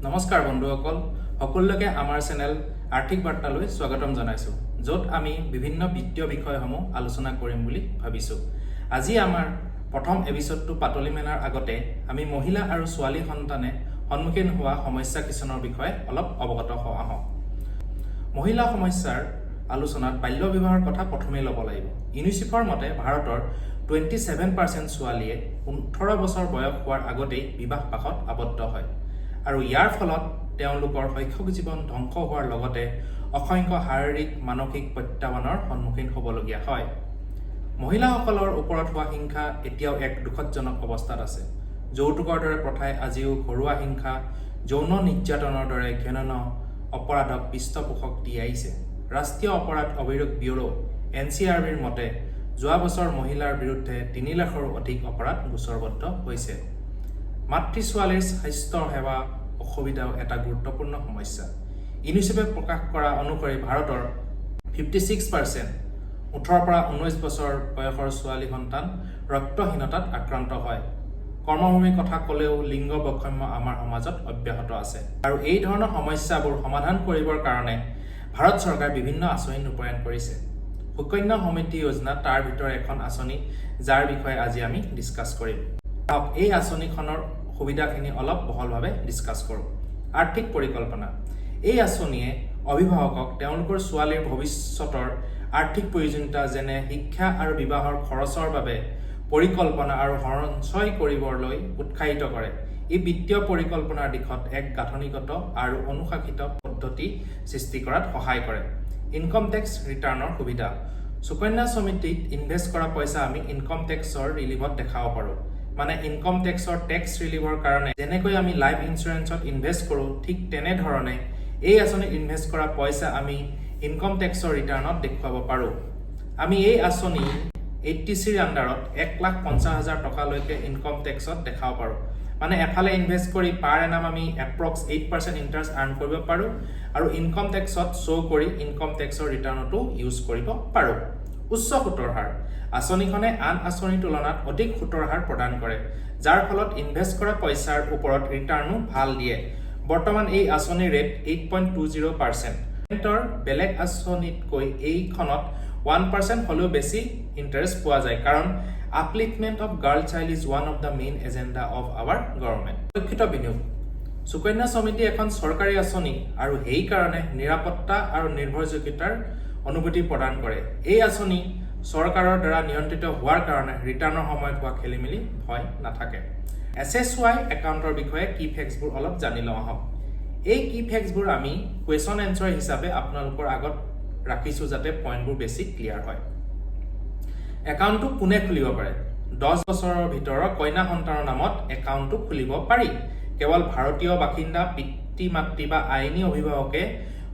নমস্কাৰ বন্ধুসকল, সকলোকে আমাৰ চেনেল আৰ্থিক বাৰ্তালৈ স্বাগতম জনাইছো, য'ত আমি বিভিন্ন বিত্তীয় বিষয়সমূহ আলোচনা কৰিম বুলি ভাবিছো। আজি আমাৰ প্ৰথম এপিছডটো পাতলি মেলাৰ আগতে আমি মহিলা আৰু ছোৱালী সন্তানে সন্মুখীন হোৱা সমস্যা কিছুমানৰ বিষয়ে অলপ অৱগত হোৱা হওক। মহিলা সমস্যাৰ আলোচনাত বাল্য বিবাহৰ কথা প্ৰথমে ল'ব লাগিব। ইউনিচেফৰ মতে ভাৰতৰ 27% ছোৱালীয়ে 18 বছৰ বয়স হোৱাৰ আগতেই বিবাহ পাশত আবদ্ধ হয় আৰু ইয়াৰ ফলত তেওঁলোকৰ শৈশৱ জীৱন ধ্বংস হোৱাৰ লগতে অসংখ্য শাৰীৰিক মানসিক প্ৰত্যাহ্বানৰ সন্মুখীন হ'বলগীয়া হয়। মহিলাসকলৰ ওপৰত হোৱা হিংসা এতিয়াও এক দুখজনক অৱস্থাত আছে। যৌতুকৰ দৰে প্ৰথাই আজিও ঘৰুৱা হিংসা, যৌন নিৰ্যাতনৰ দৰে ঘৃণ্য অপৰাধক পৃষ্ঠপোষক দি আহিছে। ৰাষ্ট্ৰীয় অপৰাধ অভিযোগ ব্যুৰো NCRBৰ মতে যোৱা বছৰ মহিলাৰ বিৰুদ্ধে 3 লাখৰো অধিক অপৰাধ গোচৰবদ্ধ হৈছে। মাতৃ ছোৱালীৰ স্বাস্থ্য সেৱা অসুবিধাও এটা গুৰুত্বপূৰ্ণ সমস্যা। ইউনিচেফে প্ৰকাশ কৰা অনুসৰি ভাৰতৰ 56% 18 পৰা 19 বছৰ বয়সৰ ছোৱালী সন্তান ৰক্তহীনতাত আক্ৰান্ত হয়। কৰ্মভূমিৰ কথা ক'লেও লিংগ বৈষম্য আমাৰ সমাজত অব্যাহত আছে আৰু এই ধৰণৰ সমস্যাবোৰ সমাধান কৰিবৰ কাৰণে ভাৰত চৰকাৰে বিভিন্ন আঁচনি ৰূপায়ণ কৰিছে। সুকন্যা সমৃদ্ধি যোজনা তাৰ ভিতৰত এখন আঁচনি, যাৰ বিষয়ে আজি আমি ডিছকাছ কৰিম। এই আঁচনিখনৰ সুবিধাখিনি অলপ বহলভাৱে ডিছকাছ কৰোঁ। আৰ্থিক পৰিকল্পনা। এই আঁচনিয়ে অভিভাৱকক তেওঁলোকৰ ছোৱালীৰ ভৱিষ্যতৰ আৰ্থিক প্ৰয়োজনীয়তা যেনে শিক্ষা আৰু বিবাহৰ খৰচৰ বাবে পৰিকল্পনা আৰু সঞ্চয় কৰিবলৈ উৎসাহিত কৰে। ই বিত্তীয় পৰিকল্পনাৰ দিশত এক গাঁথনিগত আৰু অনুশাসিত পদ্ধতি সৃষ্টি কৰাত সহায় কৰে। ইনকম টেক্স ৰিটাৰ্ণৰ সুবিধা। সুকন্যা সমৃদ্ধিত ইনভেষ্ট কৰা পইচা আমি ইনকম টেক্সৰ ৰিলিভত দেখাব পাৰোঁ। মানে ইনকম টেক্সৰ টেক্স ৰিলিভৰ কাৰণে যেনেকৈ আমি লাইফ ইঞ্চুৰেঞ্চত ইনভেষ্ট কৰোঁ, ঠিক তেনেধৰণে এই আঁচনিত ইনভেষ্ট কৰা পইচা আমি ইনকম টেক্সৰ ৰিটাৰ্ণত দেখুৱাব পাৰোঁ। আমি এই আঁচনি 80Cৰ আণ্ডাৰত 1,50,000 টকালৈকে ইনকম টেক্সত দেখাব পাৰোঁ। মানে এফালে ইনভেষ্ট কৰি পাৰ এনাম আমি এপ্ৰক্স 8% ইণ্টাৰেষ্ট আৰ্ণ কৰিব পাৰোঁ আৰু ইনকম টেক্সত শ্ব' কৰি ইনকম টেক্সৰ ৰিটাৰ্ণতো ইউজ কৰিব পাৰোঁ। উচ্চ সুতৰ হাৰ। আঁচনিখনে আন আঁচনিৰ তুলনাত অধিক সুতৰ হাৰ প্ৰদান কৰে, যাৰ ফলত ইনভেষ্ট কৰা পইচাৰ ওপৰত ৰিটাৰ্ণো ভাল দিয়ে। বৰ্তমান এই আঁচনিৰ ৰেট 8.20%। বেলেগ আঁচনিতকৈ এইখনত 1% হ'লেও বেছি ইণ্টাৰেষ্ট পোৱা যায়, কাৰণ upliftment of girl child is one of the main agenda of our government. সুৰক্ষিত বিনিয়োগ। সুকন্যা সমৃদ্ধি এখন চৰকাৰী আঁচনি আৰু সেইকাৰণে নিৰাপত্তা আৰু নিৰ্ভৰযোগ্যতাৰ অনুভূতি প্ৰদান কৰে। এই আঁচনি চৰকাৰৰ দ্বাৰা নিয়ন্ত্ৰিত হোৱাৰ কাৰণে ৰিটাৰ্ণৰ সময়ত হোৱা খেলিমেলি ভয় নাথাকে। SSY একাউণ্টৰ বিষয়ে কি ফেক্টছবোৰ অলপ জানি লওঁ আহক। এই কি ফেক্টছবোৰ আমি কুৱেশ্যন এনচাৰ হিচাপে আপোনালোকৰ আগত ৰাখিছোঁ, যাতে পইণ্টবোৰ বেছি ক্লিয়াৰ হয়। একাউণ্টটো কোনে খুলিব পাৰে? 10 বছৰৰ ভিতৰৰ কন্যা সন্তানৰ নামত একাউণ্টটো খুলিব পাৰি। কেৱল ভাৰতীয় বাসিন্দা পিতৃ মাতৃ বা আইনী অভিভাৱকে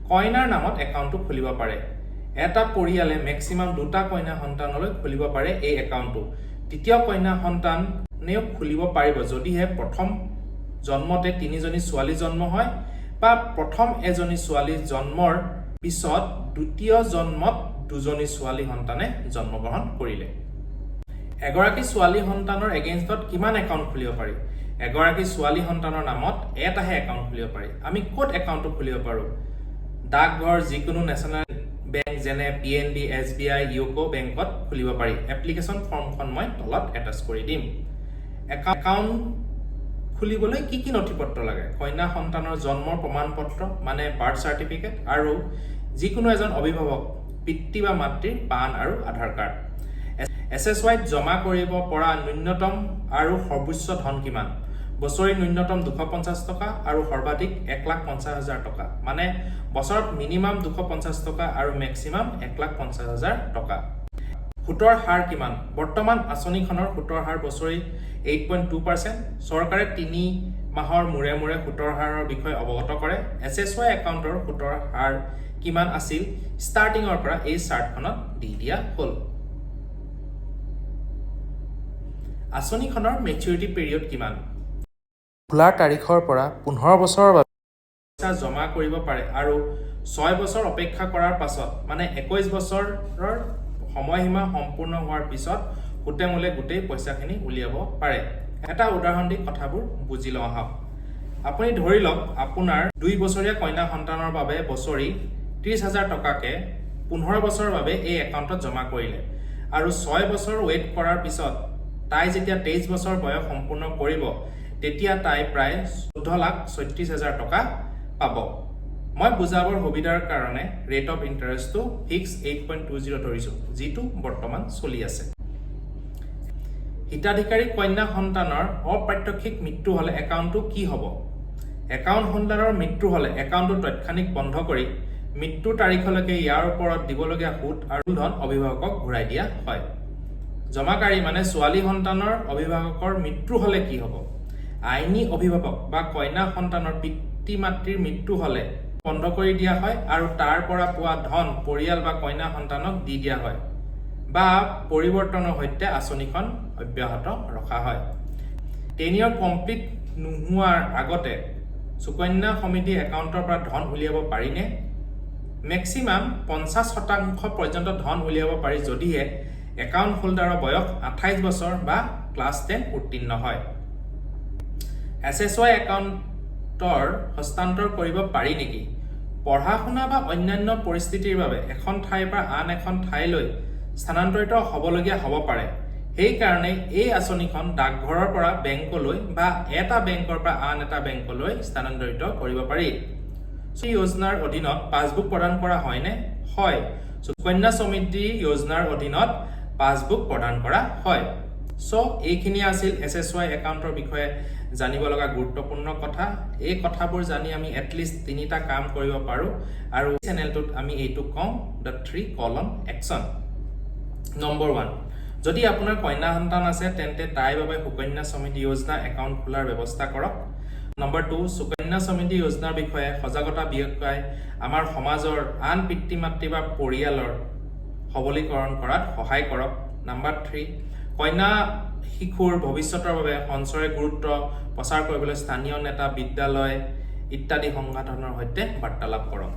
কন্যাৰ নামত একাউণ্টটো খুলিব পাৰে। এটা পৰিয়ালে মেক্সিমাম 2টা কন্যা সন্তানলৈ খুলিব পাৰে এই একাউণ্টটো। তৃতীয় কন্যা সন্তানেও খুলিব পাৰিব যদিহে প্ৰথম জন্মতে 3জনী ছোৱালী জন্ম হয় বা প্ৰথম এজনী ছোৱালী জন্মৰ পিছত দ্বিতীয় জন্মত 2জনী ছোৱালী সন্তানে জন্মগ্ৰহণ কৰিলে। এগৰাকী ছোৱালী সন্তানৰ এগেইনষ্টত কিমান একাউণ্ট খুলিব পাৰি? এগৰাকী ছোৱালী সন্তানৰ নামত এটাহে একাউণ্ট খুলিব পাৰি। আমি ক'ত একাউণ্টটো খুলিব পাৰোঁ? ডাকঘৰ, যিকোনো নেশ্যনেল বেংক যেনে PNB, SBI, ইউকো বেংকত খুলিব পাৰি। এপ্লিকেশ্যন ফৰ্মখন মই তলত এটাচ কৰি দিম। একাউণ্ট খুলিবলৈ কি কি নথিপত্ৰ লাগে? কন্যা সন্তানৰ জন্মৰ প্ৰমাণপত্ৰ মানে বাৰ্থ চাৰ্টিফিকেট আৰু যিকোনো এজন অভিভাৱক পিতৃ বা মাতৃৰ পান আৰু আধাৰ কাৰ্ড। SSYত জমা কৰিব পৰা ন্যূনতম আৰু সৰ্বোচ্চ ধন কিমান? বছৰি ন্যূনতম 250 টকা আৰু সৰ্বাধিক 1,50,000 টকা। মানে বছৰত মিনিমাম 250 টকা আৰু মেক্সিমাম 1,50,000 টকা। সুতৰ হাৰ কিমান? বৰ্তমান আঁচনিখনৰ সুতৰ হাৰ বছৰি 8.2%। চৰকাৰে 3 মাহৰ মূৰে মূৰে সুতৰ হাৰৰ বিষয়ে অৱগত কৰে। SSY একাউণ্টৰ সুতৰ হাৰ কিমান আছিল ষ্টাৰ্টিঙৰ পৰা এই চাৰ্টখনত দি দিয়া হ'ল। আঁচনিখনৰ মেচিউৰিটি পিৰিয়ড কিমান? খোলাৰ তাৰিখৰ পৰা 15 বছৰৰ বাবে পইচা জমা কৰিব পাৰে আৰু 6 বছৰ অপেক্ষা কৰাৰ পাছত মানে 21 বছৰৰ সময়সীমা সম্পূৰ্ণ হোৱাৰ পিছত গোটেই পইচাখিনি উলিয়াব পাৰে। এটা উদাহৰণ দি কথাবোৰ বুজি লওঁ আহক। আপুনি ধৰি লওক আপোনাৰ 2 বছৰীয়া কন্যা সন্তানৰ বাবে বছৰি 30,000 টকাকে 15 বছৰৰ বাবে এই একাউণ্টত জমা কৰিলে আৰু 6 বছৰ ৱেইট কৰাৰ পিছত তাই যেতিয়া 23 বছৰ বয়স সম্পূৰ্ণ কৰিব তেতিয়া তাই প্ৰায় 14,36,000 টকা পাব। মই বুজাবৰ সুবিধাৰ কাৰণে ৰেট অফ ইণ্টাৰেষ্টটো ফিক্স 8.20 ধৰিছোঁ, যিটো বৰ্তমান চলি আছে। হিতাধিকাৰী কন্যা সন্তানৰ অপ্ৰাত্যক্ষিক মৃত্যু হ'লে একাউণ্টটো কি হ'ব? একাউণ্ট হোল্ডাৰৰ মৃত্যু হ'লে একাউণ্টটো তৎক্ষণিক বন্ধ কৰি মৃত্যুৰ তাৰিখলৈকে ইয়াৰ ওপৰত দিবলগীয়া সুদ আৰু ধন অভিভাৱকক ঘূৰাই দিয়া হয়। জমাকাৰী মানে ছোৱালী সন্তানৰ অভিভাৱকৰ মৃত্যু হ'লে কি হ'ব? আইনী অভিভাৱক বা কন্যা সন্তানৰ পিতৃ মাতৃৰ মৃত্যু হ'লে বন্ধ কৰি দিয়া হয় আৰু তাৰ পৰা পোৱা ধন পৰিয়াল বা কন্যা সন্তানক দি দিয়া হয় বা পৰিৱৰ্তনৰ সৈতে আঁচনিখন অব্যাহত ৰখা হয়। 10 year কমপ্লিট নোহোৱাৰ আগতে সুকন্যা সমৃদ্ধি একাউণ্টৰ পৰা ধন উলিয়াব পাৰিনে? মেক্সিমাম 50% পৰ্যন্ত ধন উলিয়াব পাৰি যদিহে একাউণ্ট হোল্ডাৰৰ বয়স 28 বছৰ বা ক্লাছ 10 উত্তীৰ্ণ হয়। SSY একাউণ্টৰ হস্তান্তৰ কৰিব পাৰি নেকি? পঢ়া শুনা বা অন্যান্য পৰিস্থিতিৰ বাবে এখন ঠাইৰ পৰা আন এখন ঠাইলৈ স্থানান্তৰিত হ'বলগীয়া হ'ব পাৰে। সেইকাৰণে এই আঁচনিখন ডাকঘৰৰ পৰা বেংকলৈ বা এটা বেংকৰ পৰা আন এটা বেংকলৈ স্থানান্তৰিত কৰিব পাৰি। এই যোজনাৰ অধীনত পাছবুক প্ৰদান কৰা হয়নে? হয়, সুকন্যা সমৃদ্ধি যোজনাৰ অধীনত পাছবুক প্ৰদান কৰা হয়। এইখিনি আছিল SSY একাউণ্টৰ বিষয়ে জানিব লগা গুৰুত্বপূৰ্ণ কথা। এই কথাবোৰ জানি আমি এটলিষ্ট 3টা কাম কৰিব পাৰোঁ আৰু চেনেলটোত আমি এইটো কওঁ দ্য 3 column action। নম্বৰ 1, যদি আপোনাৰ কন্যা সন্তান আছে তেন্তে তাইৰ বাবে সুকন্যা সমৃদ্ধি যোজনা একাউণ্ট খোলাৰ ব্যৱস্থা কৰক। নম্বৰ 2, সুকন্যা সমৃদ্ধি যোজনাৰ বিষয়ে সজাগতা বিয়পাই আমাৰ সমাজৰ আন পিতৃ মাতৃ বা পৰিয়ালৰ সবলীকৰণ কৰাত সহায় কৰক। নম্বৰ 3, কন্যা শিশুৰ ভৱিষ্যতৰ বাবে সঞ্চয়ৰ গুৰুত্ব প্ৰচাৰ কৰিবলৈ স্থানীয় নেতা, বিদ্যালয় ইত্যাদি সংগঠনৰ সৈতে বাৰ্তালাপ কৰক।